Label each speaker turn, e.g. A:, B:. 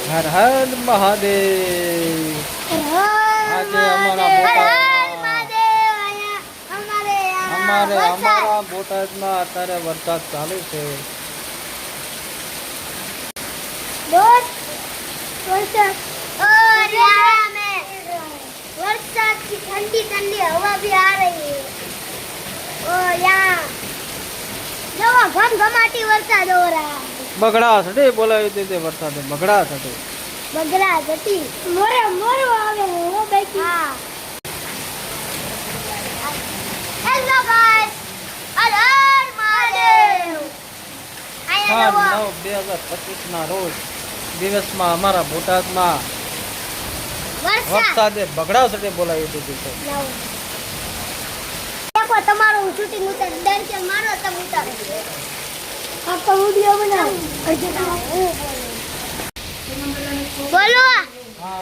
A: હર હર મહાદેવ. આજે અમારા બોટાદમાં અત્યારે વરસાદ ચાલુ છે.
B: वरसाद की ठंडी ठंडी हवा भी आ रही है और यहाँ घमघमाटी वरसाद हो रहा है.
A: બગડા સડે બોલાવી દીધે વરસાદે બગડા સડે.
B: બગડા જતી મોરે મોરો આવે હો બેટી. હા હેલો ગાઈસ હર હર મહાદેવ.
A: 9/9/2025 ના રોજ દિવસમાં અમારા બોટાદમાં વરસાદે બગડા સડે બોલાવી દીધી છે.
B: देखो તમારો શૂટિંગ ઉતાર દર્શન મારો તમ ઉતારો આપકો વિડિયો બનાવો બોલો.
A: હા